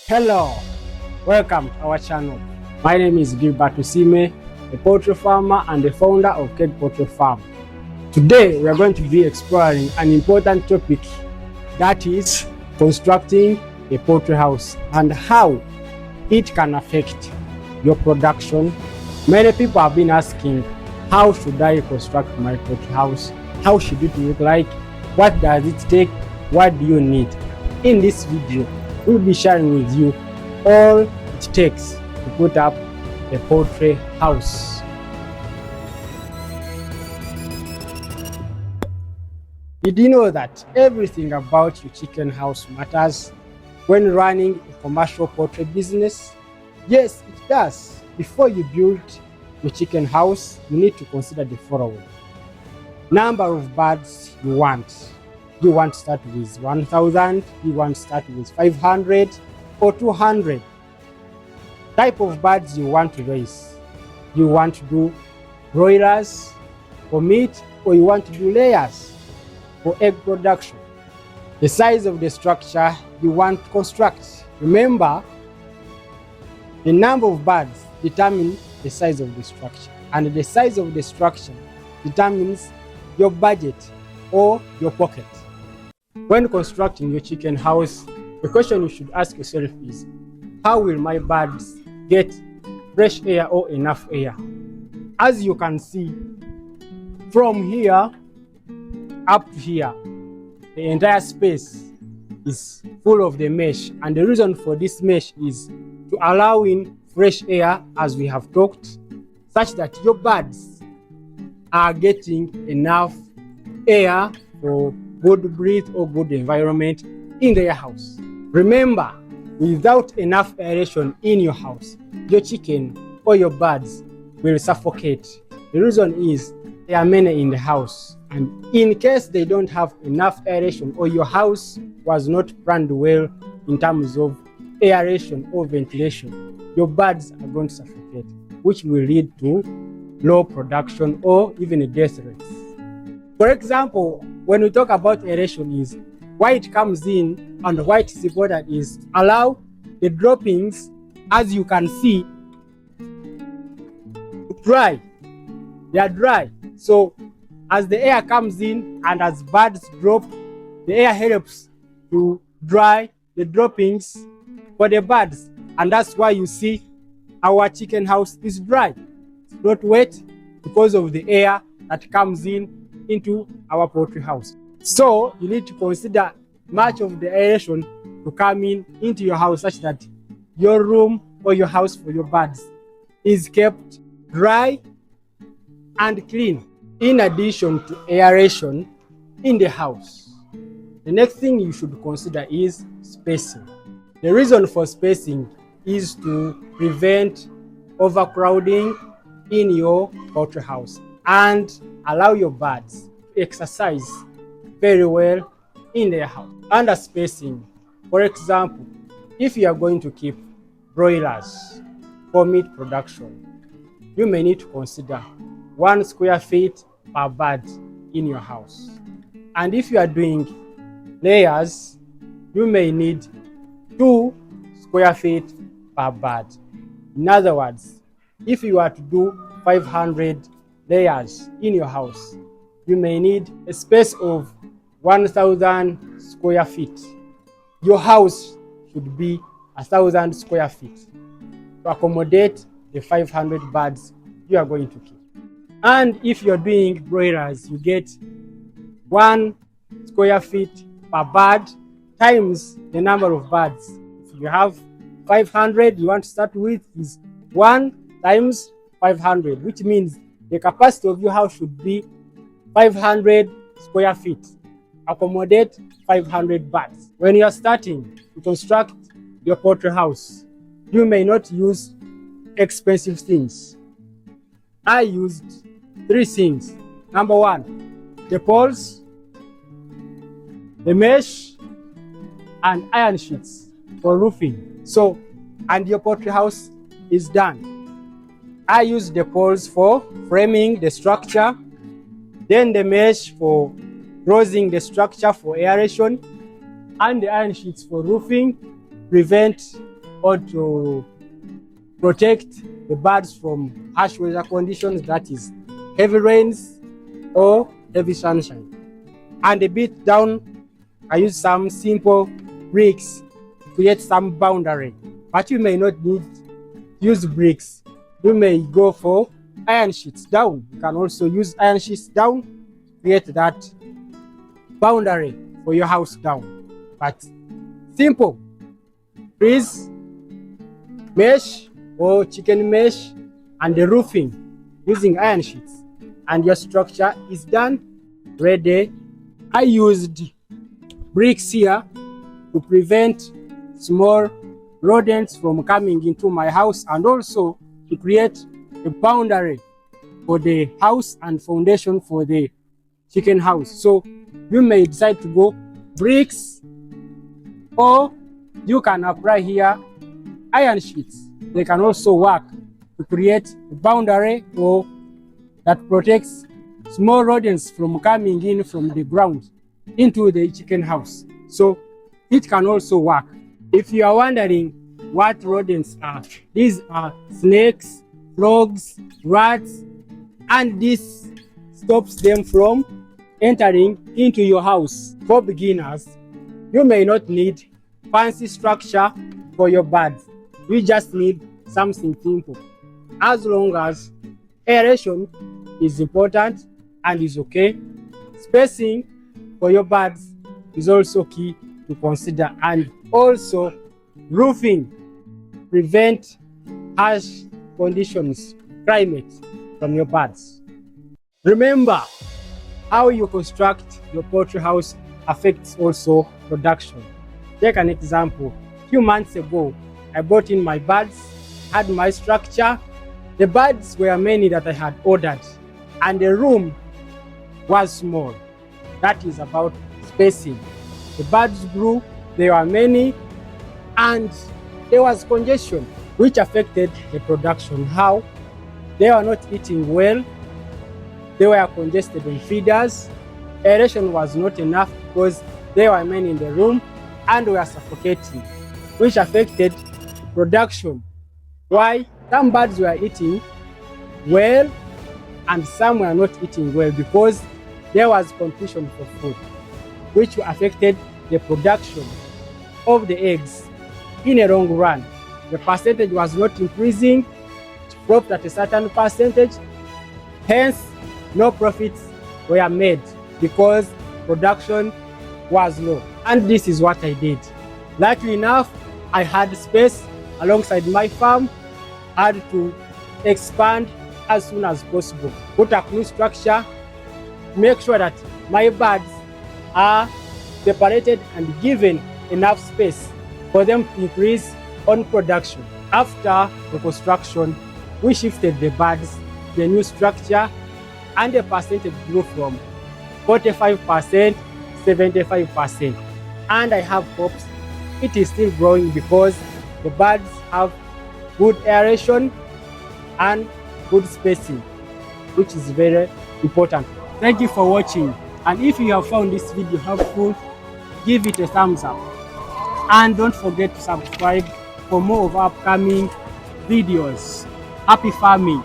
Hello, welcome to our channel. My name is Gilbert Usime, a poultry farmer and the founder of Keg Poultry Farm. Today we are going to be exploring an important topic, that is constructing a poultry house and how it can affect your production. Many people have been asking, how should I construct my poultry house? How should it look like? What does it take? What do you need? In this video, we'll be sharing with you all it takes to put up a poultry house. Did you know that everything about your chicken house matters when running a commercial poultry business? Yes, it does. Before you build your chicken house, you need to consider the following. Number of birds you want. You want to start with 1,000, you want to start with 500 or 200. Type of birds you want to raise. You want to do broilers for meat, or you want to do layers for egg production. The size of the structure you want to construct. Remember, the number of birds determines the size of the structure, and the size of the structure determines your budget or your pocket. When constructing your chicken house, the question you should ask yourself is, how will my birds get fresh air or enough air? As you can see, from here up to here, the entire space is full of the mesh, and the reason for this mesh is to allow in fresh air, as we have talked, such that your birds are getting enough air for good breathe or good environment in their house. Remember, without enough aeration in your house, your chicken or your birds will suffocate. The reason is there are many in the house, and in case they don't have enough aeration, or your house was not planned well in terms of aeration or ventilation, your birds are going to suffocate, which will lead to low production or even death rates. For example, when we talk about aeration, is why it comes in and why it is important is to allow the droppings, as you can see, to dry. They are dry. So as the air comes in and as birds drop, the air helps to dry the droppings for the birds. And that's why you see our chicken house is dry. It's not wet because of the air that comes in into our poultry house. So you need to consider much of the aeration to come in into your house, such that your room or your house for your birds is kept dry and clean. In addition to aeration in the house, the next thing you should consider is spacing. The reason for spacing is to prevent overcrowding in your poultry house and allow your birds to exercise very well in their house. Under spacing, for example, if you are going to keep broilers for meat production, you may need to consider 1 square feet per bird in your house. And if you are doing layers, you may need 2 square feet per bird. In other words, if you are to do 500 layers in your house, you may need a space of 1,000 square feet. Your house should be 1,000 square feet to accommodate the 500 birds you are going to keep. And if you're doing broilers, you get 1 square feet per bird times the number of birds. If you have 500, you want to start with is 1 times 500, which means the capacity of your house should be 500 square feet, accommodate 500 birds. When you are starting to construct your poultry house, you may not use expensive things. I used 3 things. Number 1, the poles, the mesh, and iron sheets for roofing. So, and your poultry house is done. I use the poles for framing the structure, then the mesh for closing the structure for aeration, and the iron sheets for roofing, prevent or to protect the birds from harsh weather conditions, that is heavy rains or heavy sunshine. And a bit down, I use some simple bricks to create some boundary, but you may not need to use bricks. You may go for iron sheets down. You can also use iron sheets down to create that boundary for your house down. But simple trees, mesh or chicken mesh, and the roofing using iron sheets, and your structure is done, ready. I used bricks here to prevent small rodents from coming into my house, and also to create a boundary for the house and foundation for the chicken house. So you may decide to go bricks, or you can apply here iron sheets. They can also work to create a boundary or that protects small rodents from coming in from the ground into the chicken house. So it can also work. If you are wondering what rodents are, these are snakes, frogs, rats, and this stops them from entering into your house. For beginners, you may not need fancy structure for your birds. You just need something simple. As long as aeration is important and is okay, spacing for your birds is also key to consider, and also roofing prevent harsh conditions, climate from your birds. Remember, how you construct your poultry house affects also production. Take an example. A few months ago, I brought in my birds, had my structure. The birds were many that I had ordered, and the room was small. That is about spacing. The birds grew, there were many, and there was congestion, which affected the production. How? They were not eating well, they were congested in feeders, aeration was not enough because there were many in the room and were suffocating, which affected production. Why? Some birds were eating well and some were not eating well because there was competition for food, which affected the production of the eggs. In a long run, the percentage was not increasing, it dropped at a certain percentage, hence no profits were made because production was low. And this is what I did. Luckily enough, I had space alongside my farm. I had to expand as soon as possible, put a new structure, make sure that my birds are separated and given enough space for them to increase on production. After the construction, we shifted the birds to the new structure, and the percentage grew from 45%, 75%. And I have hopes it is still growing because the birds have good aeration and good spacing, which is very important. Thank you for watching, and if you have found this video helpful, give it a thumbs up, and don't forget to subscribe for more of upcoming videos. Happy farming!